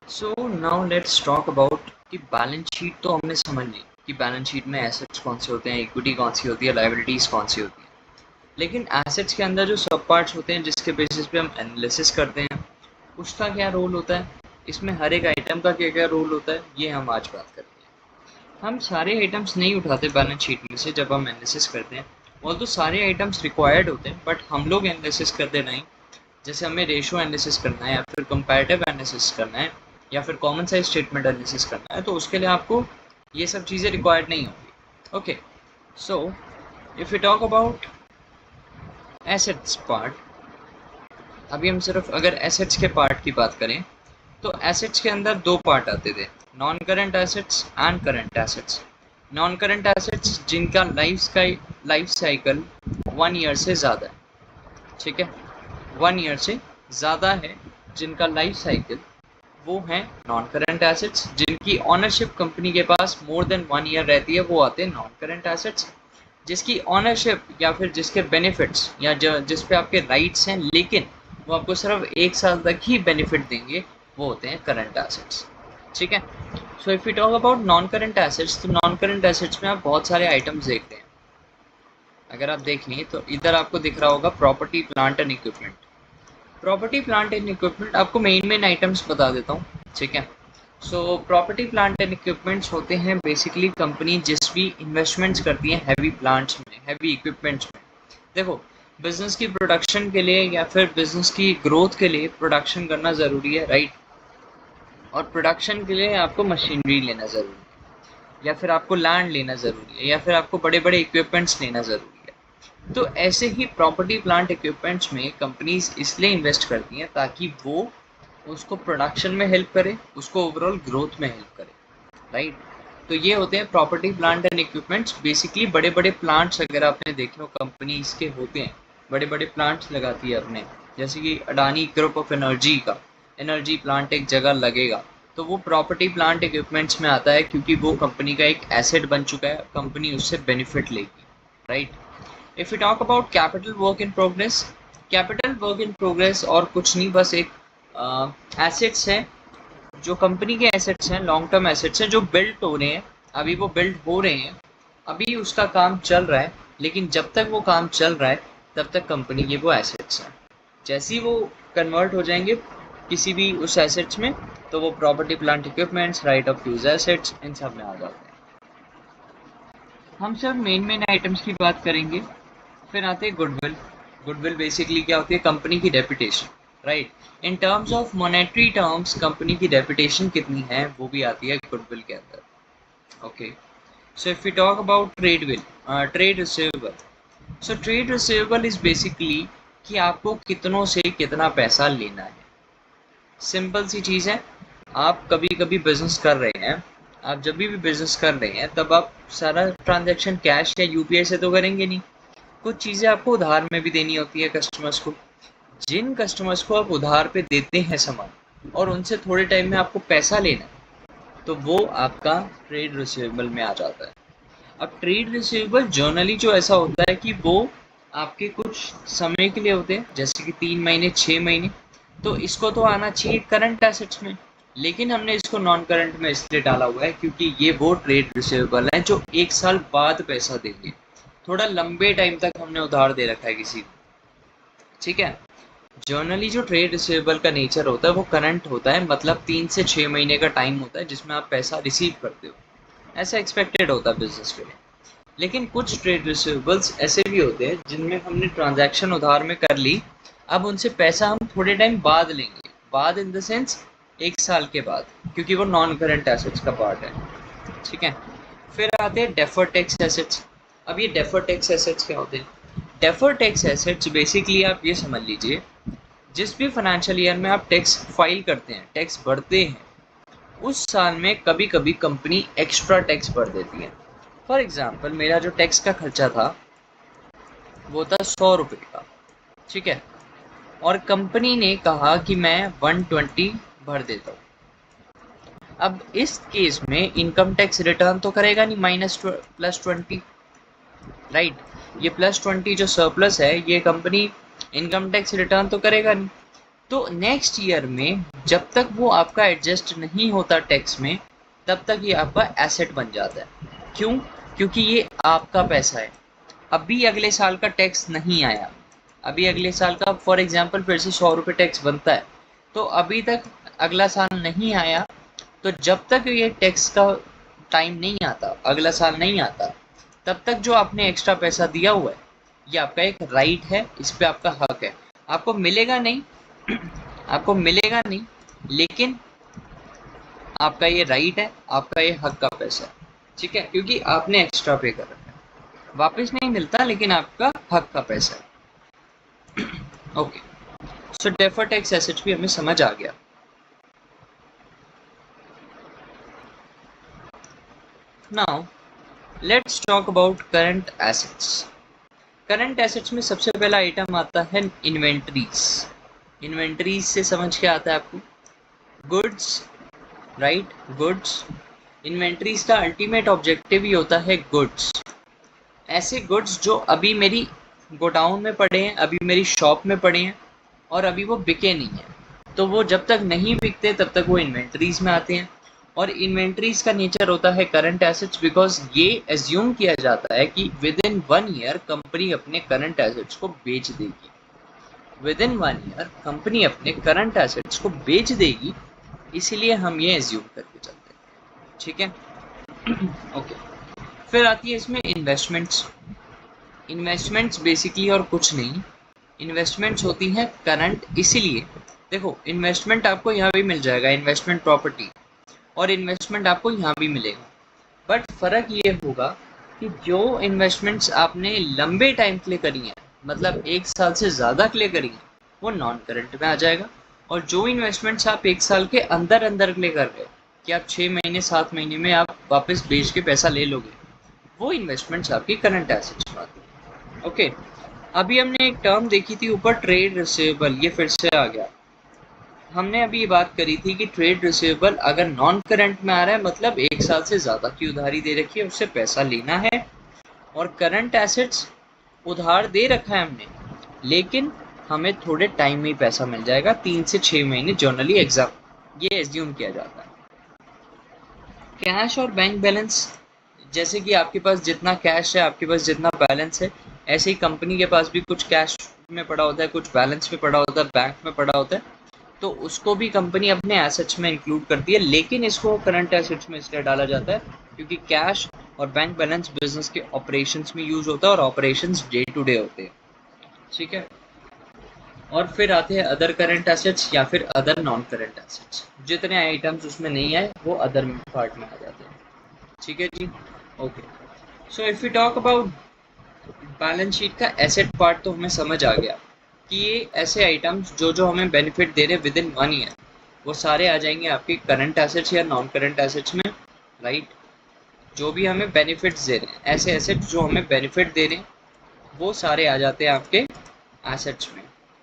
So now let's talk about कि balance sheet तो हमने समझ ली कि बैलेंस शीट में एसेट्स कौन से होते हैं, इक्विटी कौन सी होती है, लायबिलिटीज़ कौन सी होती है। लेकिन एसेट्स के अंदर जो सब पार्ट्स होते हैं जिसके बेसिस पे हम एनालिसिस करते हैं, उसका क्या रोल होता है, इसमें हर एक आइटम का क्या क्या रोल होता है, ये हम आज बात करेंगे। हम सारे आइटम्स नहीं उठाते बैलेंस शीट में से जब हम एनालिसिस करते हैं। और तो सारे आइटम्स रिक्वायर्ड होते हैं बट हम लोग एनालिसिस करते नहीं। जैसे हमें रेशियो एनालिसिस करना है या फिर कंपैरेटिव एनालिसिस करना है या फिर कॉमन साइज स्टेटमेंट एनालिसिस करना है, तो उसके लिए आपको ये सब चीज़ें रिक्वायर्ड नहीं होंगी। Okay, so if you talk about assets part, अभी हम सिर्फ अगर एसेट्स के पार्ट की बात करें तो एसेट्स के अंदर दो पार्ट आते थे, non current assets and current assets. Non current assets जिनका लाइफ साइकिल 1 ईयर से ज़्यादा है, ठीक है, 1 ईयर से ज़्यादा है जिनका लाइफ साइकिल, वो हैं नॉन करंट एसेट्स। जिनकी ऑनरशिप कंपनी के पास मोर देन 1 ईयर रहती है वो आते हैं नॉन करंट एसेट्स। जिसकी ऑनरशिप या फिर जिसके बेनिफिट्स या जिस पे आपके राइट्स हैं लेकिन वो आपको सिर्फ 1 साल तक ही बेनिफिट देंगे, वो होते हैं करंट एसेट्स। ठीक है, so if you talk about non current assets, तो नॉन करंट एसेट्स में आप बहुत सारे आइटम्स देखते हैं। अगर आप देखें तो इधर आपको दिख रहा होगा property plant and equipment. Property plant and equipment आपको मेन आइटम्स बता देता हूँ, ठीक है। So property plant and equipments होते हैं बेसिकली कंपनी जिस भी इन्वेस्टमेंट्स करती हैं हैवी प्लांट्स में, हैवी इक्विपमेंट्स में। देखो, बिजनेस की प्रोडक्शन के लिए या फिर बिजनेस की ग्रोथ के लिए प्रोडक्शन करना ज़रूरी है, राइट। और प्रोडक्शन के लिए आपको मशीनरी लेना ज़रूरी है या फिर आपको लैंड लेना ज़रूरी है या फिर आपको बड़े बड़े इक्विपमेंट्स लेना ज़रूरी है। तो ऐसे ही प्रॉपर्टी प्लांट इक्विपमेंट्स में कंपनीज इसलिए इन्वेस्ट करती हैं ताकि वो उसको प्रोडक्शन में हेल्प करे, उसको ओवरऑल ग्रोथ में हेल्प करे, राइट। तो ये होते हैं property plant and equipments. Basically बड़े बड़े प्लांट्स अगर आपने देखे हो कंपनी इसके होते हैं, बड़े बड़े प्लांट्स लगाती है अपने, जैसे कि अडानी ग्रुप ऑफ एनर्जी का एनर्जी प्लांट एक जगह लगेगा, तो वो प्रॉपर्टी प्लांट इक्विपमेंट्स में आता है क्योंकि वो कंपनी का एक एसेट बन चुका है, कंपनी उससे बेनिफिट लेगी, right. If you talk about capital work in progress, capital work in progress और कुछ नहीं, बस एक एसेट्स है, जो कंपनी के एसेट्स हैं, लॉन्ग टर्म एसेट्स हैं जो बिल्ड हो रहे हैं, अभी वो बिल्ड हो रहे हैं, अभी उसका काम चल रहा है, लेकिन जब तक वो काम चल रहा है तब तक कंपनी के वो एसेट्स हैं। जैसे ही वो कन्वर्ट हो जाएंगे किसी भी उस एसेट्स में, तो वो property plant equipments, right of use assets, इन सब में आ जाते हैं। हम सिर्फ मेन आइटम्स की बात करेंगे। फिर आते हैं गुडविल। गुडविल बेसिकली क्या होती है, कंपनी की reputation, right. In terms of monetary terms company की रेपुटेशन कितनी है वो भी आती है गुडविल के अंदर। Okay, so if you talk about trade receivable, so trade receivable is basically कि आपको कितनों से कितना पैसा लेना है। सिंपल सी चीज़ है, आप कभी कभी बिजनेस कर रहे हैं, आप जब भी बिजनेस कर रहे हैं तब आप सारा ट्रांजैक्शन कैश या यूपीआई से तो करेंगे नहीं, कुछ चीज़ें आपको उधार में भी देनी होती है कस्टमर्स को। जिन कस्टमर्स को आप उधार पे देते हैं सामान और उनसे थोड़े टाइम में आपको पैसा लेना है, तो वो आपका ट्रेड रिसीवेबल में आ जाता है। अब ट्रेड रिसीवेबल जर्नली जो ऐसा होता है कि वो आपके कुछ समय के लिए होते हैं, जैसे कि 3 महीने 6 महीने, तो इसको तो आना चाहिए करंट एसेट्स में, लेकिन हमने इसको नॉन करंट में इसलिए डाला हुआ है क्योंकि ये वो ट्रेड रिसीवेबल है जो 1 साल बाद पैसा देंगे। थोड़ा लंबे टाइम तक हमने उधार दे रखा है किसी को, ठीक है। जर्नली जो ट्रेड रिसीवेबल का नेचर होता है वो करंट होता है, मतलब 3 से 6 महीने का टाइम होता है जिसमें आप पैसा रिसीव करते हो, ऐसा एक्सपेक्टेड होता है बिजनेस के लिए। लेकिन कुछ ट्रेड रिसीवेबल्स ऐसे भी होते हैं जिनमें हमने ट्रांजैक्शन उधार में कर ली, अब उनसे पैसा हम थोड़े टाइम बाद लेंगे, बाद इन द सेंस 1 साल के बाद, क्योंकि वो नॉन करंट एसेट्स का पार्ट है, ठीक है। फिर आते हैं डेफर टैक्स एसेट्स। अब ये डेफर टैक्स एसेट्स क्या होते हैं? डेफर टैक्स एसेट्स बेसिकली आप ये समझ लीजिए, जिस भी फाइनेंशियल ईयर में आप टैक्स फाइल करते हैं, टैक्स भरते हैं, उस साल में कभी कभी कंपनी एक्स्ट्रा टैक्स भर देती है। फॉर एग्जाम्पल मेरा जो टैक्स का खर्चा था वो था 100 रुपये का, ठीक है, और कंपनी ने कहा कि मैं 120 भर देता हूँ। अब इस केस में इनकम टैक्स रिटर्न तो करेगा नहीं, +20, राइट। ये +20 जो सरप्लस है ये कंपनी इनकम टैक्स रिटर्न तो करेगा नहीं। तो नेक्स्ट ईयर में जब तक वो आपका एडजस्ट नहीं होता टैक्स में, तब तक ये आपका एसेट बन जाता है। क्यों? क्योंकि ये आपका पैसा है। अभी अगले साल का टैक्स नहीं आया, अभी अगले साल का फॉर एग्जांपल फिर से 100 रुपये टैक्स बनता है, तो अभी तक अगला साल नहीं आया, तो जब तक ये टैक्स का टाइम नहीं आता, अगला साल नहीं आता, तब तक जो आपने एक्स्ट्रा पैसा दिया हुआ है, ये आपका एक राइट है, इस पे आपका हक है। आपको मिलेगा नहीं आपको मिलेगा नहीं, लेकिन आपका ये राइट है, आपका ये हक का पैसा है, ठीक है, क्योंकि आपने एक्स्ट्रा पे कर रखा है। वापस नहीं मिलता, लेकिन आपका हक का पैसा है। ओके, सो डेफर्ड टैक्स एसेट्स भी हमें समझ आ गया। Now let's talk about current assets. Current assets में सबसे पहला आइटम आता है इन्वेंटरीज। इन्वेंटरीज से समझ के आता है आपको गुड्स, राइट, गुड्स। इन्वेंटरीज का अल्टीमेट ऑब्जेक्टिव ही होता है गुड्स। ऐसे गुड्स जो अभी मेरी गोडाउन में पड़े हैं, अभी मेरी शॉप में पड़े हैं और अभी वो बिके नहीं हैं, तो वो जब तक नहीं बिकते तब तक वो इन्वेंटरीज में आते हैं। और इन्वेंटरीज का नेचर होता है करंट एसेट्स, बिकॉज ये एज्यूम किया जाता है कि विद इन 1 ईयर कंपनी अपने करंट एसेट्स को बेच देगी। विद इन 1 ईयर कंपनी अपने करंट एसेट्स को बेच देगी, इसीलिए हम ये एज्यूम करके चलते हैं, ठीक है। ओके, फिर आती है इसमें इन्वेस्टमेंट्स। इन्वेस्टमेंट्स बेसिकली और कुछ नहीं, इन्वेस्टमेंट्स होती हैं करंट। इसीलिए देखो, इन्वेस्टमेंट आपको यहाँ भी मिल जाएगा, इन्वेस्टमेंट प्रॉपर्टी, और इन्वेस्टमेंट आपको यहाँ भी मिलेगा। बट फ़र्क ये होगा कि जो इन्वेस्टमेंट्स आपने लंबे टाइम के लिए करी हैं, मतलब 1 साल से ज़्यादा के लिए करी हैं, वो नॉन करंट में आ जाएगा। और जो इन्वेस्टमेंट्स आप 1 साल के अंदर अंदर के लिए कर रहे हो, कि आप 6 महीने 7 महीने में आप वापस बेच के पैसा ले लोगे, वो इन्वेस्टमेंट्स आपकी करंट एसेट्स में आती है। ओके, अभी हमने एक टर्म देखी थी ऊपर, ट्रेड रिसीवेबल, ये फिर से आ गया। हमने अभी ये बात करी थी कि ट्रेड रिसीवेबल अगर नॉन करंट में आ रहा है, मतलब 1 साल से ज़्यादा की उधारी दे रखी है, उससे पैसा लेना है। और करंट एसेट्स, उधार दे रखा है हमने, लेकिन हमें थोड़े टाइम में ही पैसा मिल जाएगा, 3 से 6 महीने जनरली ये एज्यूम किया जाता है। कैश और बैंक बैलेंस, जैसे कि आपके पास जितना कैश है, आपके पास जितना बैलेंस है, ऐसे ही कंपनी के पास भी कुछ कैश में पड़ा होता है, कुछ बैलेंस में पड़ा होता है, बैंक में पड़ा होता है, तो उसको भी कंपनी अपने एसेट्स में इंक्लूड करती है। लेकिन इसको करंट एसेट्स में इसलिए डाला जाता है क्योंकि कैश और बैंक बैलेंस बिजनेस के ऑपरेशंस में यूज होता है, और ऑपरेशंस डे टू डे होते हैं, ठीक है। और फिर आते हैं अदर करंट एसेट्स या फिर अदर नॉन करंट एसेट्स। जितने आइटम्स उसमें नहीं आए वो अदर पार्ट में आ जाते हैं, ठीक है जी। Okay, so if you talk about balance sheet का एसेट पार्ट, तो हमें समझ आ गया कि ये ऐसे आइटम्स जो जो हमें बेनिफिट दे रहे हैं विद इन 1 ईयर, वो सारे आ जाएंगे आपके करंट एसेट्स या नॉन करंट एसेट्स में, राइट। जो भी हमें बेनिफिट्स दे रहे हैं, ऐसे एसेट्स जो हमें बेनिफिट दे रहे हैं, वो सारे आ जाते हैं आपके एसेट्स में।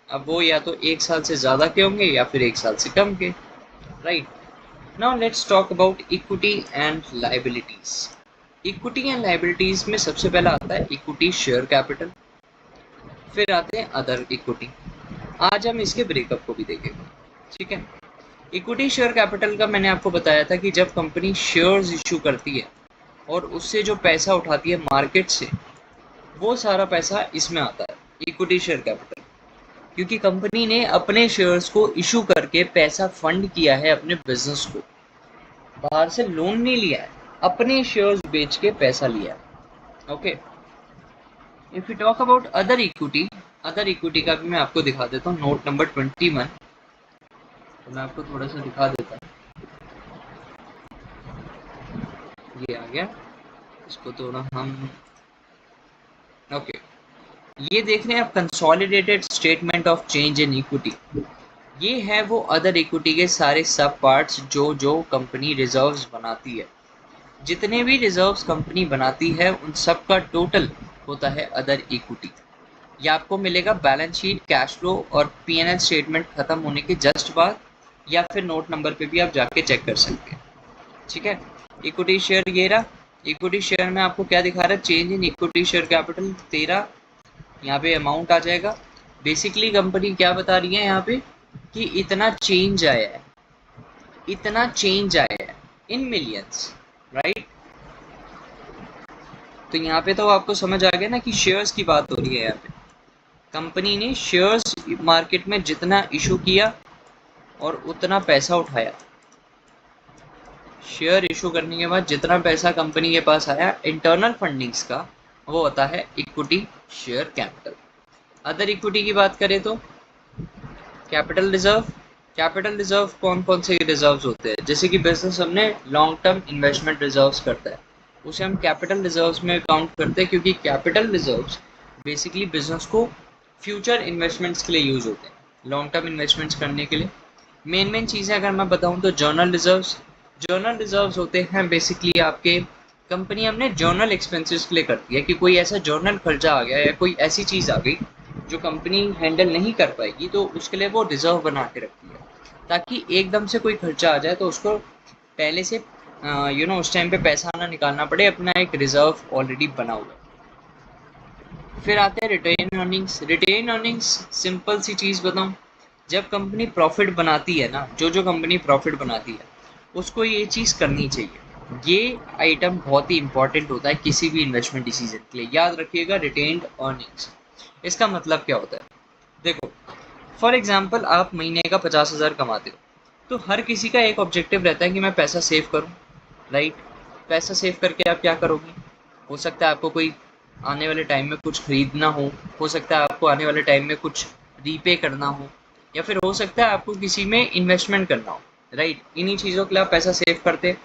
अब वो या तो 1 साल से ज़्यादा के होंगे या फिर 1 साल से कम के, right. Now let's talk about equity and liabilities. Equity and liabilities में सबसे पहला आता है इक्विटी शेयर कैपिटल, फिर आते हैं अदर इक्विटी। आज हम इसके ब्रेकअप को भी देखेंगे, ठीक है। इक्विटी शेयर कैपिटल का मैंने आपको बताया था कि जब कंपनी शेयर्स इशू करती है और उससे जो पैसा उठाती है मार्केट से, वो सारा पैसा इसमें आता है, इक्विटी शेयर कैपिटल। क्योंकि कंपनी ने अपने शेयर्स को इशू करके पैसा फंड किया है अपने बिजनेस को, बाहर से लोन नहीं लिया है, अपने शेयर्स बेच के पैसा लिया है। Okay, if you talk about other equity, other equity का भी मैं आपको दिखा देता हूँ, नोट नंबर 21, तो मैं आपको थोड़ा सा दिखा देता हूँ। ये आ गया, इसको थोड़ा हम, ओके, ये देख रहे हैं आप, consolidated statement of change in equity. ये है वो अदर इक्विटी के सारे सब पार्ट्स जो जो कंपनी रिजर्व्स बनाती है। जितने भी रिजर्व्स कंपनी बनाती है उन सब का टोटल होता है अदर इक्विटी। ये आपको मिलेगा बैलेंस शीट, कैश फ्लो और पीएनएल स्टेटमेंट खत्म होने के जस्ट बाद, या फिर नोट नंबर पे भी आप जाके चेक कर सकते हैं, ठीक है। इक्विटी शेयर ये रहा, इक्विटी शेयर में आपको क्या दिखा रहा है, change in equity share capital 13, यहाँ पे अमाउंट आ जाएगा। बेसिकली कंपनी क्या बता रही है यहाँ पे कि इतना चेंज आया है, इतना चेंज आया है इन मिलियंस, राइट। तो यहाँ पे तो आपको समझ आ गया ना कि शेयर्स की बात हो रही है। यहाँ पे कंपनी ने शेयर्स मार्केट में जितना इशू किया और उतना पैसा उठाया, शेयर इशू करने के बाद जितना पैसा कंपनी के पास आया इंटरनल फंडिंग्स का, वो होता है equity share capital. Other equity की बात करें तो कैपिटल रिजर्व। कैपिटल रिजर्व कौन कौन से रिजर्व्स होते हैं, जैसे कि बिजनेस हमने लॉन्ग टर्म इन्वेस्टमेंट रिजर्व्स करता है, उसे हम कैपिटल रिजर्व्स में काउंट करते हैं, क्योंकि कैपिटल रिजर्व्स बेसिकली बिजनेस को फ्यूचर इन्वेस्टमेंट्स के लिए यूज होते हैं, लॉन्ग टर्म इन्वेस्टमेंट्स करने के लिए। मेन चीज़ें अगर मैं बताऊं तो जर्नल रिजर्व्स होते हैं बेसिकली आपके कंपनी हमने जर्नल एक्सपेंसेस के लिए करती है, कि कोई ऐसा जर्नल खर्चा आ गया या कोई ऐसी चीज़ आ गई जो कंपनी हैंडल नहीं कर पाएगी, तो उसके लिए वो रिजर्व बना के रखती है, ताकि एकदम से कोई खर्चा आ जाए तो उसको पहले से उस टाइम पे पैसा ना निकालना पड़े, अपना एक रिजर्व ऑलरेडी बना हुआ है। फिर आते हैं retained earnings. Retained earnings simple सी चीज़ बताऊँ, जब कंपनी प्रॉफिट बनाती है ना, जो कंपनी प्रॉफिट बनाती है उसको ये चीज़ करनी चाहिए। ये आइटम बहुत ही इंपॉर्टेंट होता है किसी भी इन्वेस्टमेंट डिसीजन के लिए, याद रखिएगा रिटेन्ड अर्निंग्स। इसका मतलब क्या होता है, देखो फॉर एग्जाम्पल आप महीने का 50,000 कमाते हो, तो हर किसी का एक ऑब्जेक्टिव रहता है कि मैं पैसा सेव करूं, राइट। पैसा सेव करके आप क्या करोगे, हो सकता है आपको कोई आने वाले टाइम में कुछ खरीदना हो सकता है आपको आने वाले टाइम में कुछ रीपे करना हो, या फिर हो सकता है आपको किसी में इन्वेस्टमेंट करना हो, राइट। इन्हीं चीज़ों के लिए आप पैसा सेव करते।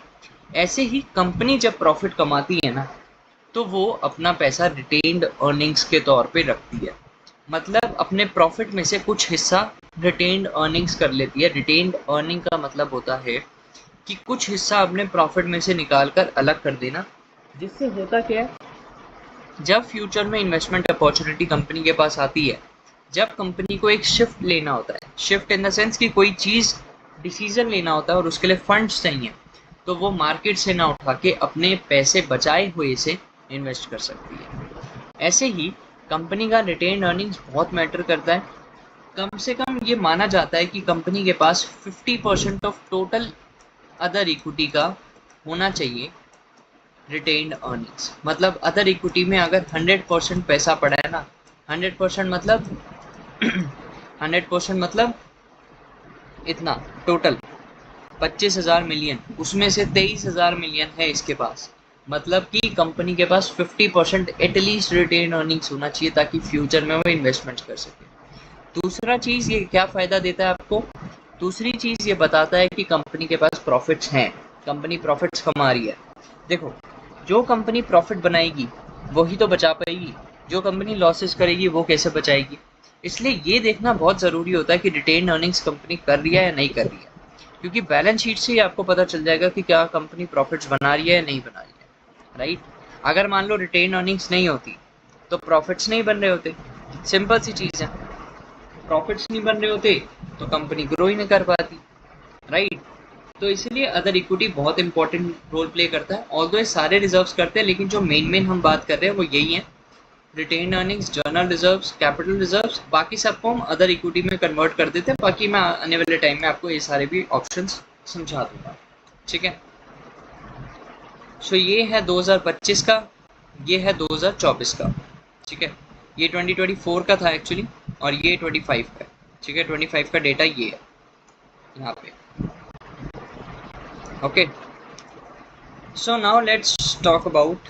ऐसे ही कंपनी जब प्रॉफिट कमाती है ना, तो वो अपना पैसा रिटेन्ड अर्निंग्स के तौर पे रखती है, मतलब अपने प्रॉफिट में से कुछ हिस्सा रिटेन्ड अर्निंग्स कर लेती है। रिटेन्ड अर्निंग का मतलब होता है कि कुछ हिस्सा अपने प्रॉफिट में से निकाल कर अलग कर देना, जिससे होता क्या है, जब फ्यूचर में इन्वेस्टमेंट अपॉर्चुनिटी कंपनी के पास आती है, जब कंपनी को एक शिफ्ट लेना होता है, शिफ्ट इन द सेंस कि कोई चीज़ डिसीजन लेना होता है और उसके लिए फंड्स चाहिए, तो वो मार्केट से ना उठा के अपने पैसे बचाए हुए से इन्वेस्ट कर सकती है। ऐसे ही कंपनी का रिटेन अर्निंग्स बहुत मैटर करता है। कम से कम ये माना जाता है कि कंपनी के पास 50% ऑफ टोटल अदर इक्विटी का होना चाहिए रिटेन्ड अर्निंग्स। मतलब अदर इक्विटी में अगर 100% पैसा पड़ा है ना, 100% मतलब 100% मतलब इतना टोटल 25,000 मिलियन, उसमें से 23,000 मिलियन है इसके पास, मतलब कि कंपनी के पास 50% एटलीस्ट रिटेन अर्निंग्स होना चाहिए, ताकि फ्यूचर में वो इन्वेस्टमेंट कर सके। दूसरा चीज़ ये क्या फ़ायदा देता है आपको, दूसरी चीज़ ये बताता है कि कंपनी के पास प्रॉफिट्स हैं, कंपनी प्रॉफिट्स कमा रही है। देखो जो कंपनी प्रॉफिट बनाएगी वही तो बचा पाएगी, जो कंपनी लॉसेस करेगी वो कैसे बचाएगी। इसलिए ये देखना बहुत ज़रूरी होता है कि रिटेन अर्निंग्स कंपनी कर रही है या नहीं कर रही है, क्योंकि बैलेंस शीट से ही आपको पता चल जाएगा कि क्या कंपनी प्रॉफिट्स बना रही है या नहीं बना रही है, राइट। अगर मान लो रिटेन अर्निंग्स नहीं होती तो प्रॉफिट्स नहीं बन रहे होते, सिंपल सी चीज़ है। प्रॉफिट्स नहीं बन रहे होते तो कंपनी ग्रो ही नहीं कर पाती, राइट। तो इसलिए अदर इक्विटी बहुत इंपॉर्टेंट रोल प्ले करता है। ऑल्दो ये सारे रिजर्व्स करते हैं, लेकिन जो मेन हम बात कर रहे हैं वो यही है, retained earnings, general reserves, capital reserves. बाकी सबको हम अदर इक्विटी में कन्वर्ट कर देते हैं, बाकी मैं आने वाले टाइम में आपको ये सारे भी ऑप्शंस समझा दूंगा, ठीक है। सो ये है 2025 का, ये है 2024 का, ठीक है। ये 2024 का था एक्चुअली, और ये 25 का, ठीक है। 25 का डेटा ये है यहाँ पे, okay. So now let's talk about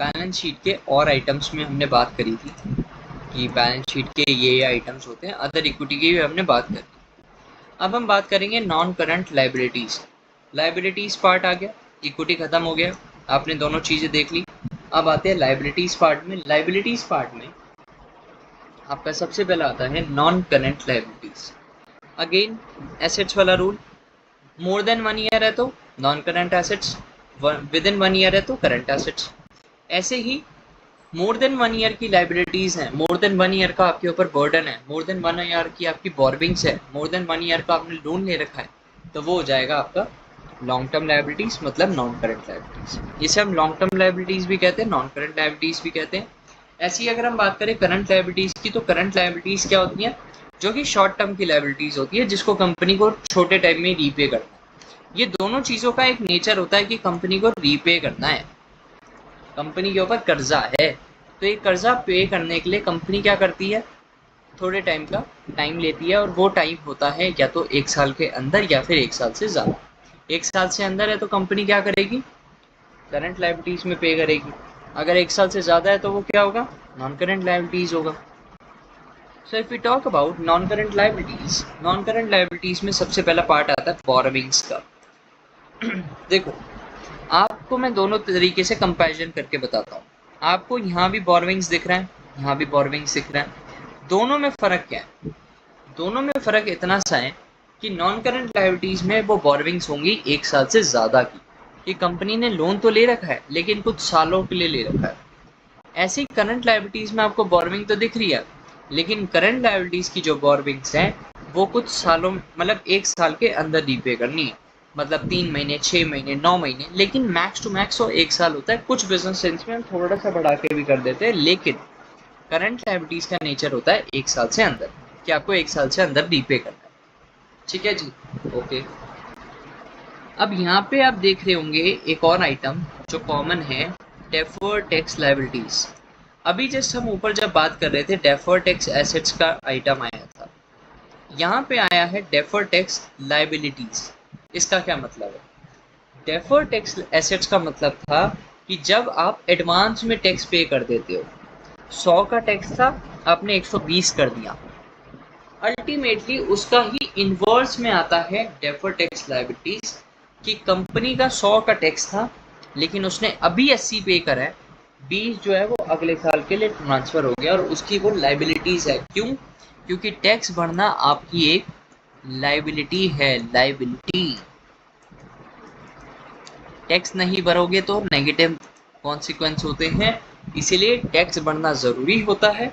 balance sheet के और आइटम्स में हमने बात करी थी कि बैलेंस शीट के ये आइटम्स होते हैं, अदर इक्विटी की भी हमने बात करी। अब हम बात करेंगे non current liabilities. Liabilities part आ गया, इक्विटी खत्म हो गया, आपने दोनों चीज़ें देख ली। अब आते हैं लाइबिलिटीज़ पार्ट में। लाइबिलिटीज़ पार्ट में आपका सबसे पहला आता है non current liabilities. Again assets वाला रूल, मोर देन 1 ईयर है तो non current assets, with in 1 year है तो करंट एसेट्स। ऐसे ही मोर देन 1 ईयर की लाइबिलिटीज़ हैं, मोर देन 1 ईयर का आपके ऊपर बर्डन है, मोर देन 1 ईयर की आपकी बॉर्बिंग्स है, मोर देन 1 ईयर का आपने लोन ले रखा है, तो वो हो जाएगा आपका लॉन्ग टर्म लाइबिलिटीज़, मतलब नॉन करंट लाइबिलिटीज़। इसे हम लॉन्ग टर्म लाइबिलिटीज़ भी कहते हैं, नॉन करंट लाइबिलिटीज़ भी कहते हैं। ऐसी अगर हम बात करें करंट लाइबिलिटीज़ की, तो करंट लाइबिलिटीज़ क्या होती हैं, जो कि शॉर्ट टर्म की लायबिलिटीज होती है, जिसको कंपनी को छोटे टाइम में रीपे करना है। ये दोनों चीज़ों का एक नेचर होता है कि कंपनी को रीपे करना है, कंपनी के ऊपर कर्जा है, तो ये कर्जा पे करने के लिए कंपनी क्या करती है, थोड़े टाइम का टाइम लेती है, और वो टाइम होता है या तो 1 साल के अंदर या फिर 1 साल से ज़्यादा। 1 साल से अंदर है तो कंपनी क्या करेगी, करंट लायबिलिटीज़ में पे करेगी। अगर 1 साल से ज़्यादा है तो वो क्या होगा, नॉन करंट लायबिलिटीज़ होगा। So if we talk about non current liabilities में सबसे पहला पार्ट आता है बोरोविंग्स का। देखो, आपको मैं दोनों तरीके से कंपैरिजन करके बताता हूँ। आपको यहाँ भी बोरोविंग्स दिख रहा है, यहाँ भी बोरोविंग्स दिख रहा है। दोनों में फ़र्क क्या है, दोनों में फ़र्क इतना सा है कि नॉन करंट लायबिलिटीज़ में वो बोरोविंग्स होंगी 1 साल से ज़्यादा की, कि कंपनी ने लोन तो ले रखा है लेकिन कुछ सालों के लिए ले रखा है। ऐसी करंट लायबिलिटीज़ में आपको बोरोविंग तो दिख रही है, लेकिन करंट लायबिलिटीज़ की जो बोरोविंग्स हैं वो कुछ सालों, मतलब 1 साल के अंदर रीपे करनी है, मतलब 3 महीने, 6 महीने, 9 महीने, लेकिन मैक्स टू मैक्स वो 1 साल होता है। कुछ बिजनेस सेंस में हम थोड़ा सा बढ़ा के भी कर देते हैं, लेकिन करंट लायबिलिटीज़ का नेचर होता है 1 साल से अंदर, कि आपको 1 साल से अंदर रीपे करना है। ठीक है जी, ओके। अब यहाँ पे आप देख रहे होंगे एक और आइटम जो कॉमन है, डेफर्ड टैक्स लायबिलिटीज़। अभी जस्ट हम ऊपर जब बात कर रहे थे डेफर्ड टैक्स एसेट्स का आइटम आया था, यहाँ पे आया है डेफर्ड टैक्स लायबिलिटीज़। इसका क्या मतलब है, डेफर्ड टैक्स एसेट्स का मतलब था कि जब आप एडवांस में टैक्स पे कर देते हो, 100 का टैक्स था, आपने 120 कर दिया, अल्टीमेटली उसका ही इन्वर्स में आता है डेफर्ड टैक्स लायबिलिटीज़, कि कंपनी का 100 का टैक्स था लेकिन उसने अभी 80 पे करा है, 20 जो है वो अगले साल के लिए ट्रांसफ़र हो गया और उसकी वो लायबिलिटीज़ है। क्यों, क्योंकि टैक्स भरना आपकी एक लायबिलिटी है, लायबिलिटी। टैक्स नहीं भरोगे तो नेगेटिव कॉन्सिक्वेंस होते हैं, इसीलिए टैक्स भरना ज़रूरी होता है।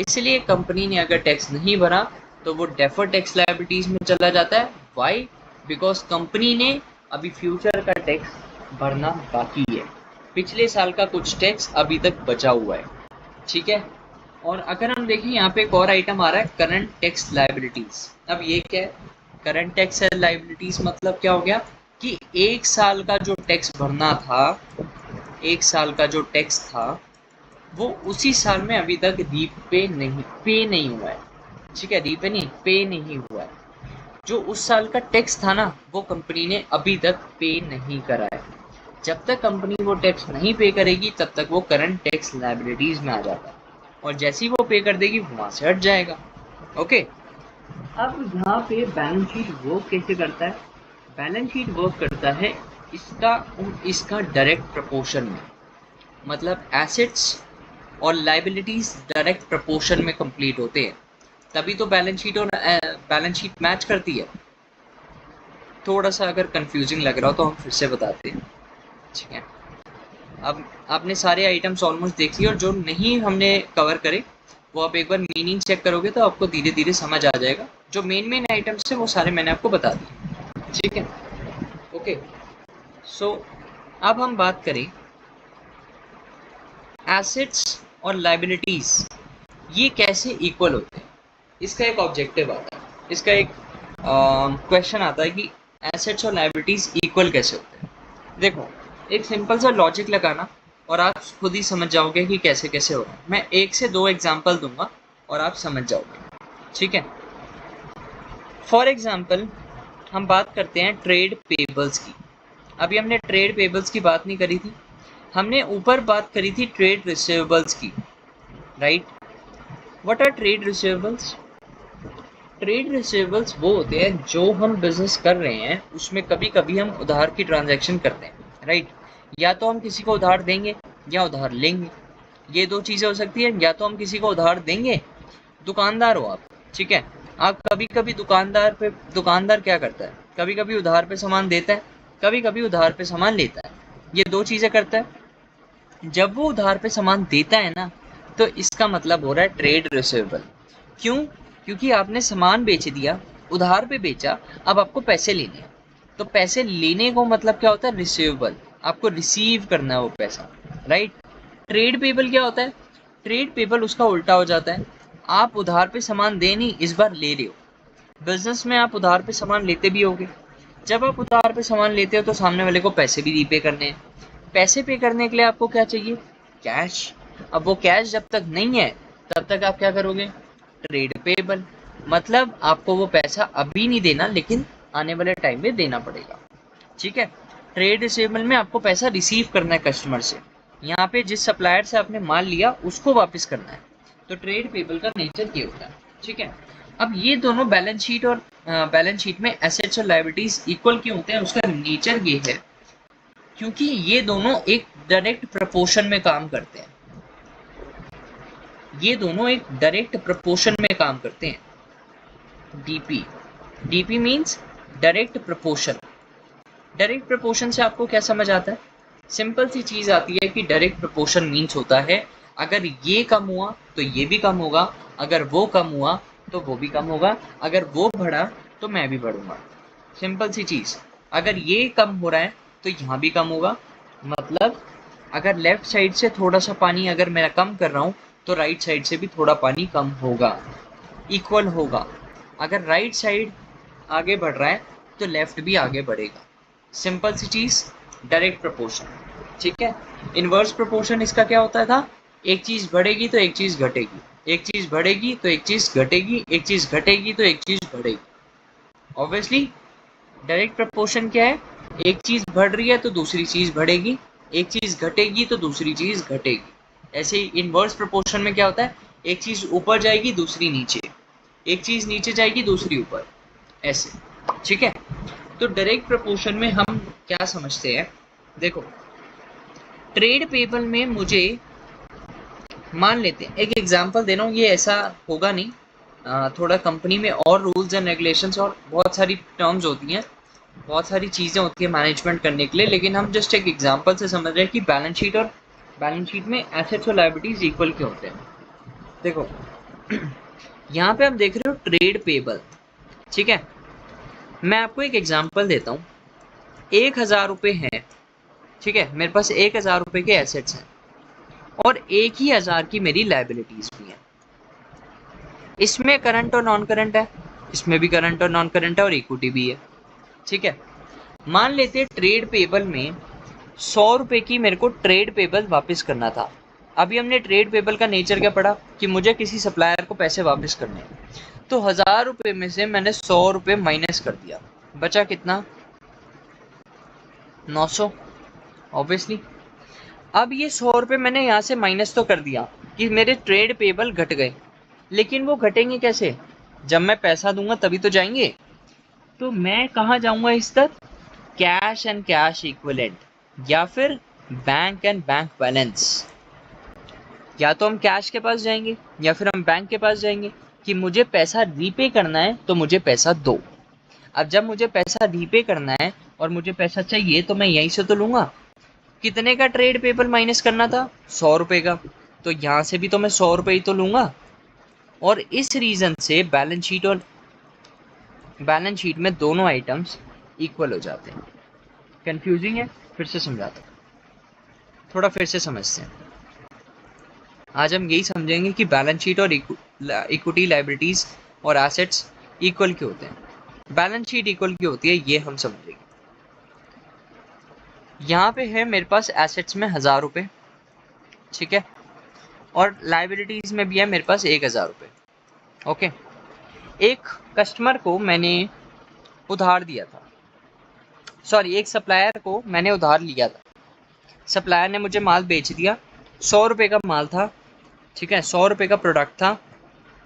इसलिए कंपनी ने अगर टैक्स नहीं भरा तो वो डेफर्ड टैक्स लायबिलिटीज़ में चला जाता है। वाई, बिकॉज कंपनी ने अभी फ्यूचर का टैक्स भरना बाकी है, पिछले साल का कुछ टैक्स अभी तक बचा हुआ है। ठीक है, और अगर हम देखें यहाँ पे एक और आइटम आ रहा है, करंट टैक्स लायबिलिटीज़। अब ये क्या है, करंट टैक्स लायबिलिटीज़ मतलब क्या हो गया कि 1 साल का जो टैक्स भरना था, 1 साल का जो टैक्स था वो उसी साल में अभी तक पे नहीं हुआ है। ठीक है, रीपे नहीं, पे नहीं हुआ है। जो उस साल का टैक्स था ना, वो कंपनी ने अभी तक पे नहीं करा है। जब तक कंपनी वो टैक्स नहीं पे करेगी तब तक वो करंट टैक्स लायबिलिटीज़ में आ जाता है, और जैसे ही वो पे कर देगी वहाँ से हट जाएगा। ओके, अब यहाँ पे बैलेंस शीट वर्क कैसे करता है, बैलेंस शीट वर्क करता है इसका डायरेक्ट प्रपोर्शन में, मतलब एसेट्स और लाइबिलिटीज़ डायरेक्ट प्रपोर्शन में कंप्लीट होते हैं, तभी तो बैलेंस शीट मैच करती है। थोड़ा सा अगर कंफ्यूजिंग लग रहा हो तो हम फिर से बताते हैं। ठीक है, अब आपने सारे आइटम्स ऑलमोस्ट देख लिए, और जो नहीं हमने कवर करे वो आप एक बार मीनिंग चेक करोगे तो आपको धीरे धीरे समझ आ जाएगा। जो मेन आइटम्स थे वो सारे मैंने आपको बता दिए। ठीक है, ओके। सो अब हम बात करें एसेट्स और लाइबिलिटीज़ ये कैसे इक्वल होते हैं। इसका एक ऑब्जेक्टिव आता है, इसका एक क्वेश्चन आता है कि एसेट्स और लाइबिलिटीज़ इक्वल कैसे होते हैं। देखो, एक सिंपल सा लॉजिक लगाना और आप खुद ही समझ जाओगे कि कैसे कैसे हो रहा है। मैं 1 से 2 एग्जांपल दूंगा और आप समझ जाओगे। ठीक है, फॉर एग्जांपल हम बात करते हैं ट्रेड पेबल्स की। अभी हमने ट्रेड पेबल्स की बात नहीं करी थी, हमने ऊपर बात करी थी ट्रेड रिसीवेबल्स की, right. What are trade receivables? Trade receivables वो होते हैं जो हम बिजनेस कर रहे हैं उसमें कभी कभी हम उधार की ट्रांजैक्शन करते हैं, राइट। या तो हम किसी को उधार देंगे या उधार लेंगे, ये दो चीज़ें हो सकती है। या तो हम किसी को उधार देंगे, दुकानदार हो आप, ठीक है, आप कभी कभी दुकानदार क्या करता है, कभी कभी उधार पे सामान देता है, कभी कभी उधार पे सामान लेता है, ये दो चीज़ें करता है। जब वो उधार पे सामान देता है ना, तो इसका मतलब हो रहा है ट्रेड रिसीवेबल। क्यों? क्योंकि आपने सामान बेच दिया, उधार पे बेचा, अब आपको पैसे लेने हैं, तो पैसे लेने को मतलब क्या होता है, रिसीवेबल। आपको रिसीव करना है वो पैसा, राइट। ट्रेड पेबल क्या होता है? ट्रेड पेबल उसका उल्टा हो जाता है। आप उधार पे सामान दे नहीं, इस बार ले रहे हो। बिजनेस में आप उधार पे सामान लेते भी होगे। जब आप उधार पे सामान लेते हो तो सामने वाले को पैसे भी रीपे करने हैं। पैसे पे करने के लिए आपको क्या चाहिए? कैश। अब वो कैश जब तक नहीं है तब तक आप क्या करोगे? Trade payable. मतलब आपको वो पैसा अभी नहीं देना, लेकिन आने वाले टाइम में देना पड़ेगा। ठीक है। ट्रेड रिसीवेबल में आपको पैसा रिसीव करना है कस्टमर से। यहाँ पे जिस सप्लायर से आपने माल लिया उसको वापस करना है। तो ट्रेड पेबल का नेचर ये होता है। ठीक है। अब ये दोनों बैलेंस शीट और बैलेंस शीट में एसेट्स और लायबिलिटीज इक्वल क्यों होते हैं, उसका नेचर ये है क्योंकि ये दोनों एक डायरेक्ट प्रपोर्शन में काम करते हैं। ये दोनों एक डायरेक्ट प्रपोर्शन में काम करते हैं। DP. DP means direct proportion. Direct proportion से आपको क्या समझ आता है? सिंपल सी चीज आती है कि डायरेक्ट प्रपोर्शन मीन्स होता है अगर ये कम हुआ तो ये भी कम होगा, अगर वो कम हुआ तो वो भी कम होगा, अगर वो बढ़ा तो मैं भी बढ़ूंगा। सिंपल सी चीज। अगर ये कम हो रहा है तो यहाँ भी कम होगा। मतलब अगर लेफ्ट साइड से थोड़ा सा पानी अगर मैं कम कर रहा हूँ तो राइट साइड से भी थोड़ा पानी कम होगा, इक्वल होगा। अगर राइट साइड आगे बढ़ रहा है तो लेफ्ट भी आगे बढ़ेगा। सिंपल सी चीज, डायरेक्ट प्रपोर्शन। ठीक है। इनवर्स प्रपोर्शन इसका क्या होता था? एक चीज बढ़ेगी तो एक चीज घटेगी, एक चीज बढ़ेगी तो एक चीज घटेगी, एक चीज घटेगी तो एक चीज बढ़ेगी। ऑब्वियसली डायरेक्ट प्रपोर्शन क्या है? एक चीज बढ़ रही है तो दूसरी चीज बढ़ेगी, एक चीज घटेगी तो दूसरी चीज घटेगी। ऐसे ही इनवर्स प्रपोर्शन में क्या होता है? एक चीज ऊपर जाएगी दूसरी नीचे, एक चीज नीचे जाएगी दूसरी ऊपर, ऐसे। ठीक है। तो डायरेक्ट प्रपोर्शन में हम क्या समझते हैं? देखो, ट्रेड पेबल में मुझे मान लेते हैं, एक एग्जांपल दे रहा हूँ, ये ऐसा होगा नहीं, थोड़ा कंपनी में और रूल्स एंड रेगुलेशंस और बहुत सारी टर्म्स होती हैं, बहुत सारी चीज़ें होती है मैनेजमेंट करने के लिए, लेकिन हम जस्ट एक एग्जांपल से समझ रहे हैं कि बैलेंस शीट और बैलेंस शीट में एसेट्स और लायबिलिटीज इक्वल क्यों होते हैं। देखो यहाँ पे आप देख रहे हो ट्रेड पेबल। ठीक है। मैं आपको एक एग्जांपल देता हूँ। 1,000 रुपये हैं। ठीक है। मेरे पास 1,000 रुपये के एसेट्स हैं और 1,000 की मेरी लायबिलिटीज भी हैं। इसमें करंट और नॉन करंट है, इसमें भी करंट और नॉन करंट है और इक्विटी भी है। ठीक है। मान लेते हैं ट्रेड पेबल में 100 रुपये की मेरे को ट्रेड पेबल वापस करना था। अभी हमने ट्रेड पेबल का नेचर क्या पढ़ा कि मुझे किसी सप्लायर को पैसे वापस करने हैं। तो 1,000 रुपये में से मैंने 100 रुपये माइनस कर दिया, बचा कितना? 900। ऑब्वियसली अब ये 100 रुपये मैंने यहाँ से माइनस तो कर दिया कि मेरे ट्रेड पेबल घट गए, लेकिन वो घटेंगे कैसे? जब मैं पैसा दूंगा तभी तो जाएंगे। तो मैं कहाँ जाऊंगा इस तक? कैश एंड कैश इक्विवेलेंट, या फिर बैंक एंड बैंक बैलेंस। या तो हम कैश के पास जाएंगे या फिर हम बैंक के पास जाएंगे कि मुझे पैसा रीपे करना है तो मुझे पैसा दो। अब जब मुझे पैसा रीपे करना है और मुझे पैसा चाहिए तो मैं यहीं से तो लूंगा। कितने का ट्रेड पेबल माइनस करना था? 100 रुपये का। तो यहाँ से भी तो मैं 100 रुपये ही तो लूंगा। और इस रीजन से बैलेंस शीट में दोनों आइटम्स इक्वल हो जाते हैं। कंफ्यूजिंग है? फिर से समझाता हूँ, थोड़ा फिर से समझते हैं। आज हम यही समझेंगे कि बैलेंस शीट और इक्विटी, लायबिलिटीज और एसेट्स इक्वल क्यों होते हैं। बैलेंस शीट इक्वल क्यों होती है ये हम समझेंगे। यहाँ पे है मेरे पास एसेट्स में 1,000 रुपये। ठीक है। और लायबिलिटीज में भी है मेरे पास 1,000 रुपये। ओके। एक कस्टमर को मैंने उधार दिया था, सॉरी एक सप्लायर को मैंने उधार लिया था। सप्लायर ने मुझे माल बेच दिया, 100 रुपये का माल था। ठीक है। 100 रुपये का प्रोडक्ट था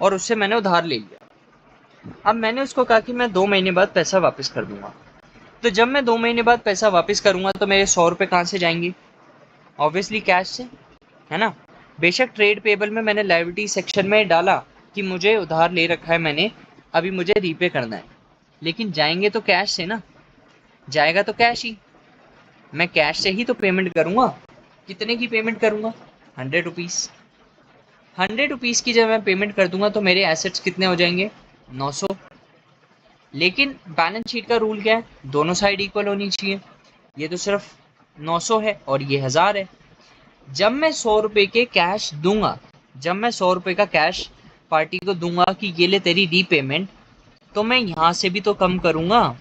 और उससे मैंने उधार ले लिया। अब मैंने उसको कहा कि मैं 2 महीने बाद पैसा वापस कर दूंगा। तो जब मैं 2 महीने बाद पैसा वापस करूंगा तो मेरे 100 रुपये कहाँ से जाएंगे? ऑब्वियसली कैश से, है ना। बेशक ट्रेड पेबल में मैंने लायबिलिटी सेक्शन में डाला कि मुझे उधार ले रखा है मैंने, अभी मुझे रीपे करना है, लेकिन जाएंगे तो कैश से ना। जाएगा तो कैश ही, मैं कैश से ही तो पेमेंट करूंगा। कितने की पेमेंट करूंगा? 100 रुपीज़। 100 रुपीज़ की जब मैं पेमेंट कर दूंगा तो मेरे एसेट्स कितने हो जाएंगे? 900। लेकिन बैलेंस शीट का रूल क्या है? दोनों साइड इक्वल होनी चाहिए। ये तो सिर्फ 900 है और ये 1,000 है। जब मैं 100 रुपये के कैश दूंगा, जब मैं 100 रुपये का कैश पार्टी को दूंगा कि ये ले तेरी रीपेमेंट, तो मैं यहाँ से भी तो कम करूँगा,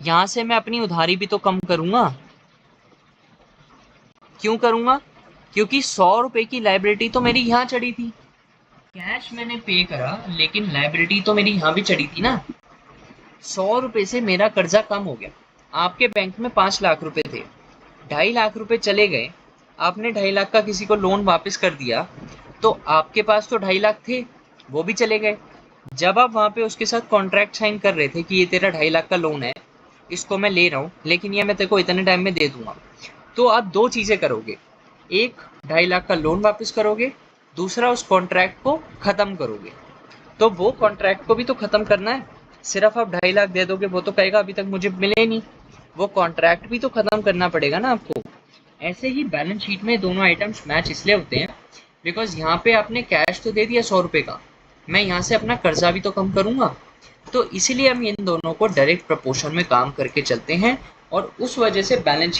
यहाँ से मैं अपनी उधारी भी तो कम करूँगा। क्यों करूँगा? क्योंकि 100 रुपए की लाइबिलिटी तो मेरी यहाँ चढ़ी थी, कैश मैंने पे करा लेकिन लाइबिलिटी तो मेरी यहाँ भी चढ़ी थी ना। 100 रुपए से मेरा कर्जा कम हो गया। आपके बैंक में 5 लाख रुपए थे, 2.5 लाख रुपए चले गए, आपने 2.5 लाख का किसी को लोन वापस कर दिया, तो आपके पास तो 2.5 लाख थे, वो भी चले गए। जब आप वहाँ पे उसके साथ कॉन्ट्रैक्ट साइन कर रहे थे कि ये तेरा 2.5 लाख का लोन है, इसको मैं ले रहा हूँ, लेकिन ये मैं तेरे को इतने टाइम में दे दूंगा, तो आप 2 चीज़ें करोगे, एक 2.5 लाख का लोन वापस करोगे, दूसरा उस कॉन्ट्रैक्ट को ख़त्म करोगे। तो वो कॉन्ट्रैक्ट को भी तो ख़त्म करना है, सिर्फ आप 2.5 लाख दे दोगे वो तो कहेगा अभी तक मुझे मिले नहीं, वो कॉन्ट्रैक्ट भी तो ख़त्म करना पड़ेगा ना आपको। ऐसे ही बैलेंस शीट में दोनों आइटम्स मैच इसलिए होते हैं बिकॉज यहाँ पे आपने कैश तो दे दिया 100 रुपये का, मैं यहाँ से अपना कर्जा भी तो कम करूँगा, तो इसीलिए हम इन दोनों को डायरेक्ट प्रपोर्शन में काम करके चलते हैं, और उस वजह से बैलेंस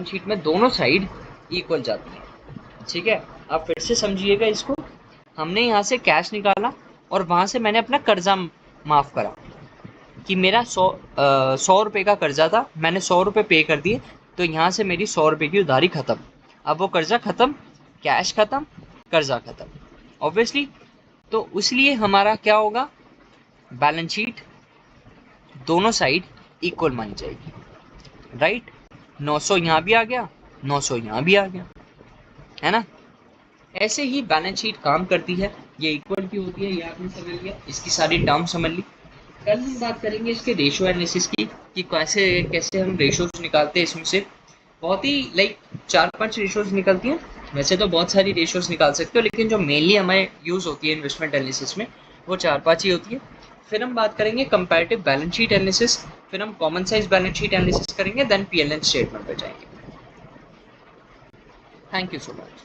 शीट में दोनों साइड इक्वल जाती हैं। ठीक है, आप फिर से समझिएगा इसको। हमने यहाँ से कैश निकाला और वहाँ से मैंने अपना कर्जा माफ़ करा कि मेरा 100 रुपये का कर्जा था, मैंने 100 रुपये पे कर दिए, तो यहाँ से मेरी 100 रुपये की उधारी ख़त्म। अब वो कर्जा ख़त्म, कैश ख़त्म, कर्जा ख़त्म, ऑब्वियसली। तो इसलिए हमारा क्या होगा, बैलेंस शीट दोनों साइड इक्वल मानी जाएगी, राइट। 900 यहाँ भी आ गया, 900 यहाँ भी आ गया, है ना। ऐसे ही बैलेंस शीट काम करती है, ये इक्वल की होती है, ये आपने समझ लिया, इसकी सारी टर्म समझ ली। कल हम बात करेंगे इसके रेशो एनालिसिस की, कि कैसे कैसे हम रेशोज निकालते हैं, इसमें से बहुत ही 4-5 रेशोज निकलती हैं। वैसे तो बहुत सारी रेशोज निकाल सकते हो, लेकिन जो मेनली हमें यूज़ होती है इन्वेस्टमेंट एनालिसिस में वो 4-5 ही होती है। फिर हम बात करेंगे कंपैरेटिव बैलेंस शीट एनालिसिस, फिर हम common size balance sheet analysis करेंगे, देन पीएल स्टेटमेंट पे जाएंगे। Thank you so much.